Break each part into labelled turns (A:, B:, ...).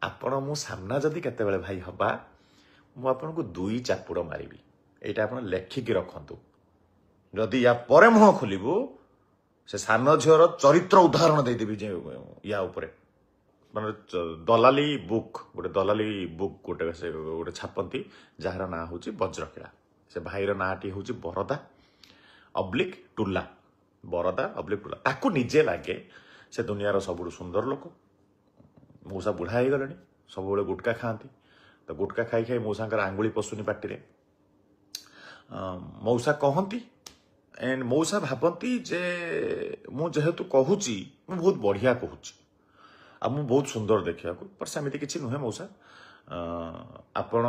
A: आपण मु सामना जदि केतेबेले भाई हबा मु आपन को दुई चापुड़ मारिबी एटा आपण लेखिकी रखंतु जदि या परे मुह खोलिबु से सान झीर चरित्र उदाहरण देदेवी जे या उपरे माने दलाली बुक गोटे से गोटे छापंती जार ना हूँ वज्रकिला से भाईर नाटी हूँ बरदा अब्लिक टुला बरदा अब्लिक टुला ताकू निजे लगे से दुनियार सबुठ सुंदर लोक मौसा बुढ़ा हो गले सब गुटका खाती तो गुटका खाई खाई मौसा आंगुली पशुनी पार्टी मौसा कहती एंड मौसा भावती जे मु जेहेतु कहूची मु बहुत बढ़िया कहूची आ मु बहुत सुंदर देखा पर सेमती किसी नुहे मौसा आपण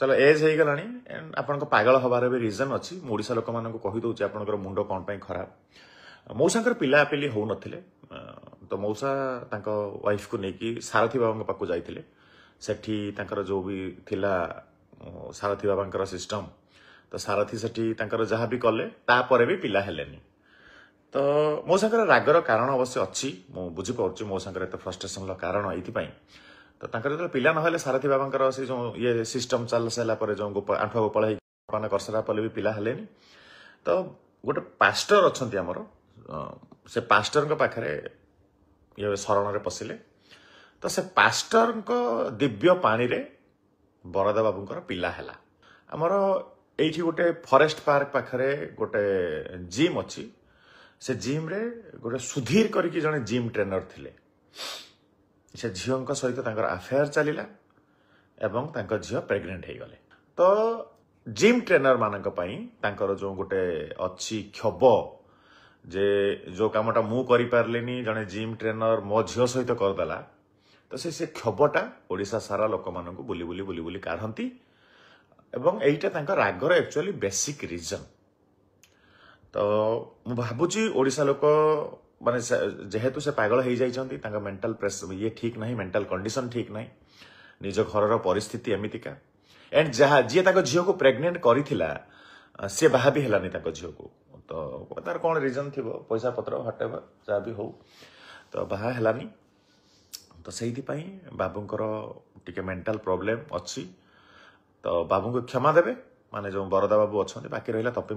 A: चलो एज हो गलानी एंड आपण पागल हबार भी रिजन अच्छी ओडिशा लोक मान कहीदे आपंकर मुंड कौन पाई खराब मौसा पिला पिली हो नथिले तो मौसा तांको वाइफ को लेकिन सारथी बाबा पाक जाइए सेठी तांकर जो भी थिला सारथी बाबा सिस्टम तो सारथी सेठी तांकर जहाँ भी कले तापर भी पिला हेलेनी तो मौसा रागर कारण अवश्य अच्छी मु बुझीपार मौसा एत फ्रस्ट्रेसन कारण ये तो जो पिला ना सारथी बाबा से जो ये सिस्टम चल सारापर जो आंठुआ गोपाल कर सारापर भी पिला हेलेनी तो गोटे पास्टर अच्छा आमर से पास्टर पाखे ये शरण पशिले तो से पास्टर दिव्य पानी रे बरदा बाबूंकर पिला हैला आमर एठी गोटे फॉरेस्ट पार्क पाखरे गोटे जिम अच्छी से जिम रे गोटे सुधीर करके जने जिम ट्रेनर थिले से झील सहित तांकर अफेयर चलिला एवं तांकर झील प्रेग्नेंट हो गले तो जिम ट्रेनर मानक पई तांकर जो गोटे अच्छी क्षोभ जे जो कामटा मु करि पारलेनी जने जिम ट्रेनर मो झील सहित करदेला तो से क्षोभटा ओडिशा सारा लोक मान बुली बुली बुली बुली काढ़ती एवं एटा तांकर रागर एक्चुअली बेसिक रीजन तो मु भाबुची ओडिशा लोक माने जेहेतु से पागल हो जाइछंती तांका मेंटल प्रेशर ये ठीक नहीं मेंटल कंडीशन ठीक नहीं निज घरर परिस्थिति एमितिका एंड जहाँ जी तांको झील को प्रेग्नेंट करिथिला से बाहा भी हेलानी तांको झील को तो तार कौन रीजन थी पैसा पत्र हटेवर जहाँ भी हो तो बाहा हेलानी तो से बाबूंकर टिके मेंटल प्रॉब्लम अच्छी तो बाबू को क्षमा देवे माने जो बरदा बाबू अच्छा बाकी रहा तपी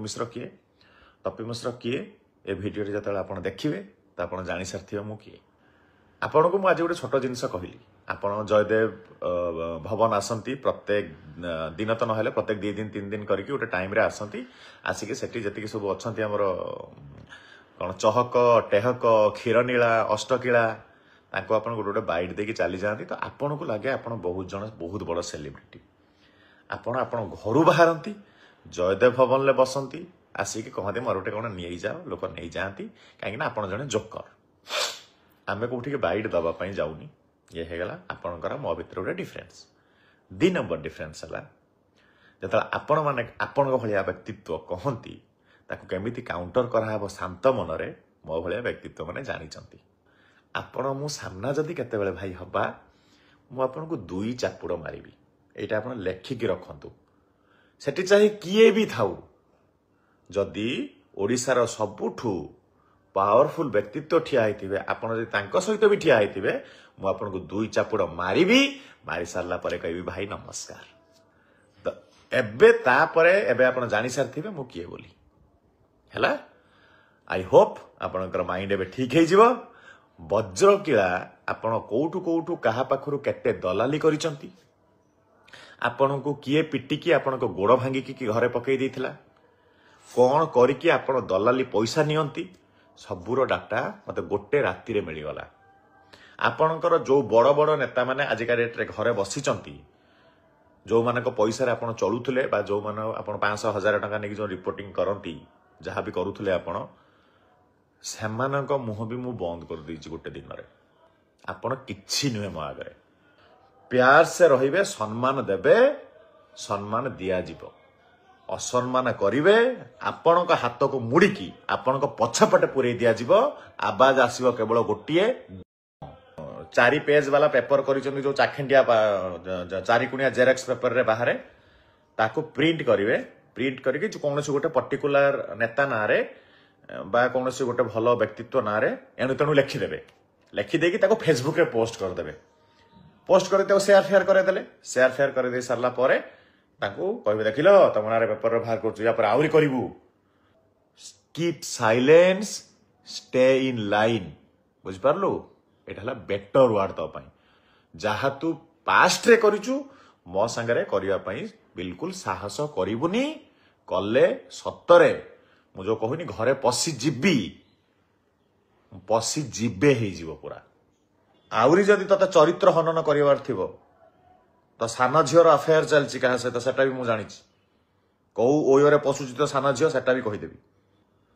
A: मिश्र किए ए भिडियो जो आप देखिए तो आप जानी सारी मु किए आपण को आज गोटे छोट जिनस कहली आपण जयदेव भवन आसती प्रत्येक दिन तो ना प्रत्येक 2 दिन 3 दिन करके गोटे टाइम रे आसती आसिक सेठी जति सब अच्छा आमर कौन चहक टेहक क्षीरनीला अष्टकीला ताको आपण गोटे बाइट देकी चली जाती तो आपण को लगे आप बहुत जन बहुत बड़ सेलिब्रिटी आपण घर बाहरती जयदेव भवन ले बसंती आसिक कहते मोर गोटे कौन नहीं जाओ लोक नहीं जाती कहीं आपण जड़े जोकर आम कौटी बाइट दवापाई जाऊनी ये होगा आपणकर मो भर गोटे डिफरेन्स 2 नंबर डिफरेन्स है जो आपण मैंने आपण भाया व्यक्तित्व कहती ताको केमिति काउंटर कराहब शांत मनरे मो भाया व्यक्तित्व मैंने जानी आपण मु सामना जदि केतेबेले भाई हबा मु आपन को दुई चापुड़ मारिबी एटा आपण लेखिकी रखंतु सेठी चाहे किए भी थाउ जदि ओडिशार सबुठू पावरफुल व्यक्तित्व ठिया होइतिबे आपण जदि तांको सहित भी ठिया होइतिबे मु आपन को दुई चापुड़ मारिबी मारी सारला परे कहबी भाई नमस्कार तो एबे तापरे एबे आपण जानि सारथिबे मु किए बोली हैला आई होप आपनकर माइंड एबे ठीक हे जिवो वज्रकिला आपण कोठू कोठू कहा पाखरु केते दलाली करिसंती आपण को किए पिटिकी आपण को गोड़ भांगिकी घरे पकई देथिला कौन करिकी आपण दलाली पैसा नियंती सबूर डाटा मते गोटे राति रे मिलिगला आपणकर जो बड़ बड़ नेता माने आजिका डेट रे घरे बसिचंती जो मानक पैसा रे आपण चलुथले बा जो मान आपण 500,000 टका नेकी जो रिपोर्टिंग करंती जहाँ भी करुथले आपण सेमानक मुह भी मु बंद कर देछि गोटे दिन रे आपण किछि नुहे मो आगे प्यार से रहिबे सम्मान देबे सम्मान दिया जीवो असम्मान करिवे आपण हाथ को मुड़िकी आपण पछपटे पूरे दिया जीवो आवाज आसीबो केवल गोटिए 4 पेज वाला पेपर करिसंती जो चाखिंडिया 4 कुणिया जेरक्स पेपर रे बाहरे ताको प्रिंट करिवे प्रिंट करके जो कौन गोटे पर्टिकुलर नेता ना रे बा कौन गोटे भल व्यक्तित्व ना रे एणु तेणु लिखिदेवे लिखिदेकी फेसबुक रे पोस्ट करदेवे पोस्ट कर सेयार फेयर करदेले सेयार फेयर कर सारा पर कह देखिल तुम ना पेपर बाहर कर आहरी करू keep silence stay in line बुझिपारू एटा बेटर वार्ड तो जहा तू पास्ट रे करिचु मो संगे करने बिल्कुल साहस करूनी कले सतरे मुझे कहूनी घरे पशिजी पशिजे हो पूरा आहरी जदि तते चरित्र हनन कर तो सान झीर अफेयर चलती क्या सहित सेटा भी मुझे जानी कौ ओयोरे पशुची तो सान झील सेटा भी कहीदेवी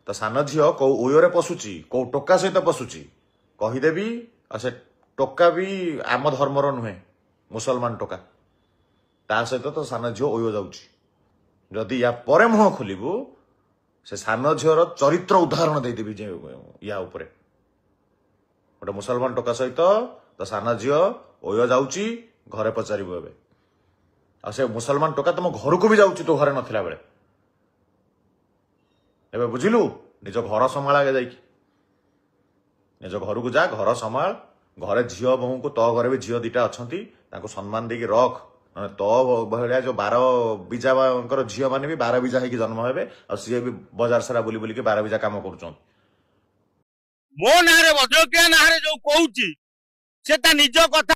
A: तो सान झील कौ ओयोरे पशुची कौ टोका सहित पशुची कहीदेवी से टोका भी आम धर्मर नुहे मुसलमान टोका ता सहित तो सान झील ओयो जाऊँगी जदि या परे मुह खोलू से सान झीर चरित्र उदाहरण देदेवी या उपरे गोटे मुसलमान टोका सहित तो सान झील ओयो जाऊँगी घरे पचारू ए आ से मुसलमान टोका तुम घर को भी जाऊँगी तो घरे नथिला बेले एबे बुझिलु निज घर संभाल आगे जाइकी निज घर को जा घर संभाल घरे झील बहु को तो घरे भी झील दीटा अच्छा सम्मान देकी रख तो भाया जो 12 बीजा झील मैंने भी 12 बीजा होगी जन्म हे और सी भी बाजार सारा बुली बुलिकी 12 बीजा कम कर
B: मो ना भद्रकिया ना जो कहूची से निज कथा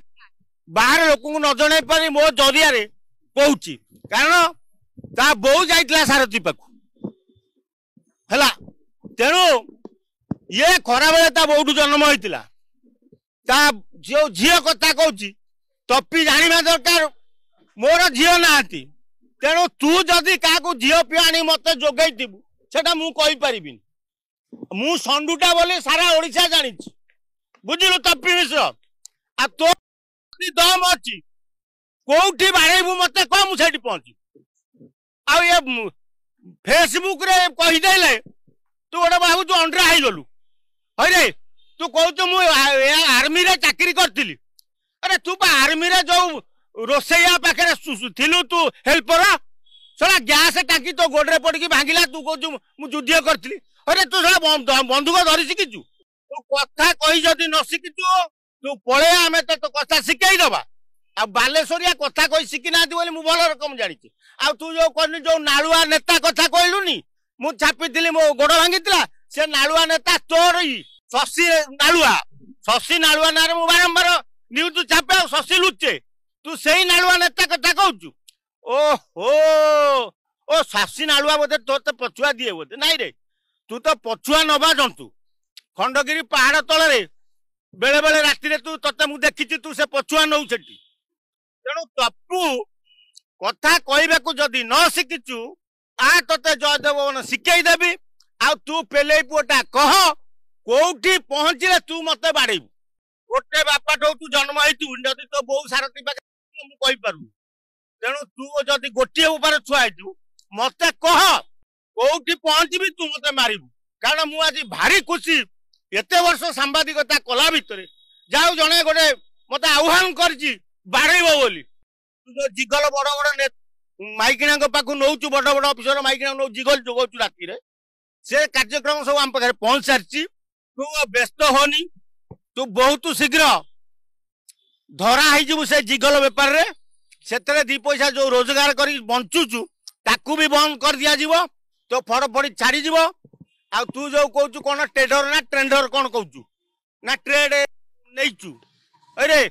B: बाहर लोक न जन पारि मो जरिया कहूची कारण ता बो जाइतला सारथी पाखु हैला तेणु ये खरा बेले ता बोठू जन्म होइतिला ता जो झील कथा कहूची तपी जानिबा दरकार मोर झील नाहांती तेणु तू जदि क्या झील पी आनी मत जोगेबू सेटा मु कहि परिबिनी मु संडुटा बोली सारा ओडिशा जानी बुझिलु तपी मिश्र आ तो दम अच्छी कोठी बाड़ेबू मत कह मुझे पहुंची आ ये फेसबुक रे कहीदेले तू गोटे भाव तू अंडरा हो गलु अरे तू कहू मु आर्मी रे चाकरी करथिली अरे तू आर्मी रे जो रोसैया पाखे थिलु तू हेल्पर सला गैस टाकी तो गोड़े पड़ी भांगिला तू कहू मु युद्ध करथिली अरे तू सला बंदूक धरी शिखिचु तू कथा कही जदि न शिखिचु तू पळे आमे तो कथा शिखई दबा आ बालेश्वरिया कथा कही शिखी ना बोली भल रकम जानी आ तू जो कहनी जो नालुआ नेता कथा कहलुनी मु छापी मो गोड़ भांगी से नालुआ नेता तोर शशि नालुआ ना मु बारंबार न्यूज छापे शशि लुचे तू से नालुआ नेता कथा कहू ओहो ओ शशि नालुआ बोधे तो पछुआ दिए बोधे नाई रे तू तो पछुआ नबा जंतु खंडगिरी पहाड़ तल बेले बेले राति तू ते मुझे देखी तू से पछुआ नौ से तेणु तपू कथा कहू जदि न शिखिचु आ ते जयदेव शिखई देवी आ तू पेले पुओटा कह कोठी पहुंचले तू मत बाड़ेबू गोटे बापा ठो तू जन्म होइतु जदि तो बहु सारथी पाखे मु कहि पारु तेणु तू जदि गोटे उपार छुआ होइतु मत कह कोठी पहुंचबी तू मत मारिबू कारण मु आज भारी खुशी एते वर्ष सांबादिकता कला भितर जाऊ जने गोटे मत आह्वान करछि बाड़ेबो बोली तू जो जिगल बड़ बड़ माइकिणा पाखु नौ बड़ बड़ अफिसर माइकिणा नौ जिगल जोगौचु राति रे से कार्यक्रम सब आम पाखे पहुंच सारी तू व्यस्त होनी तू बहुत शीघ्र धरा हो से जिगल बेपार रे से दी पैसा जो रोजगार कर बंचुचु ताकू भी बंद कर दिया जीवो तो फड़ फड़ी छाड़ी जीवो आ तू जो कहू कौन ट्रेडर ना ट्रेंडर कौन कहू ना ट्रेड नहींचु अरे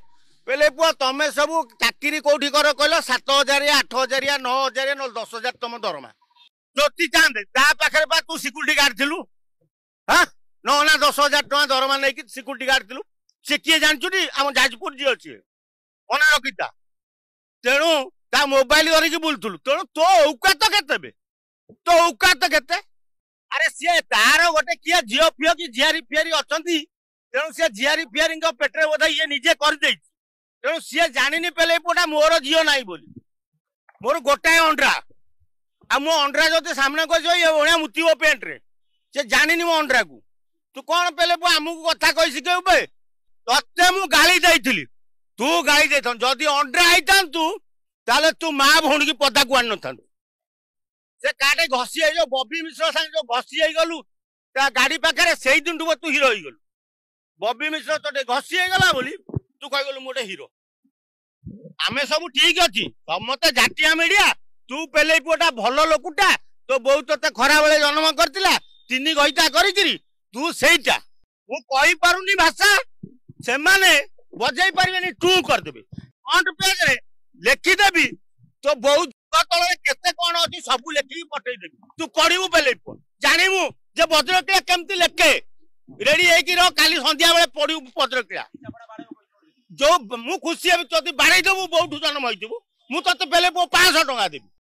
B: पहले पुआ तमें सब चाकरी कौटी कर कहल 7,000 8,000 9,000 न 10,000 तुम दरमा ज्योति चांद ता पाखे तू सिक्यूरीटी गार्ड थिलु हाँ न ना 10,000 टका दरमा नहीं सिक्यूरीटी गार्ड थिलु से किए जानचु आम जाजपुर जी अच्छे मना रखीता तेणु ता मोबाइल धरिकी बुलुलु तेणु तो औकात केते तो औकात केते अरे सी तार गोटे किए झील फिओ कि झियारी फियारी अच्छा तेणु सी झियारी फियारी पेटे बोध ये निजे कर तेणु सी जानी पेले पुटा मोर झील ना बोली मोर गोटाए अंडा आ मो अंडा जो सामने कह ये भाया मुतिब पेंट रे से जानी मो अंडा को तू कौन पेले पुआ आमको कथा कही शिखेबे ते मु गाली देइथिली तू गाली दे जदि अंडा आईतु ताले तू माँ भौणी की पदा को आन था से काटे घसी जो बबी मिश्र संग जो घसी गलु गाड़ी पाखे से दिन तू हिरो हो गलु बबी मिश्र तो घसी गला बोली तू कह गलु मोटे हिरो आमे सब ठीक अच्छी समस्ते झाटिया मीडिया तू पेले पुअटा भल लोकटा तो बहुत ते खरा बेले जन्म करथिला तीन गईता करिकिरी तू सेईटा मु कहि पारुनी भाषा से माने बजै पारिबेनी टू कर देबे फ्रंट पेज रे लिखि देबी तो बहुत तळे केते कोन अछि सब लिखि पठै देबी तू करिवु पेले पुअ जानिमु जे भद्रक्रिया केमती लेखे रेडी हेकी रह काली संध्या बेले पडिउ भद्रक्रिया जो मु खुशी हेबी तोती बाड़ै देबु बहुत जन्म होइतबु मु तते पेले पुअ 500 टका देबी।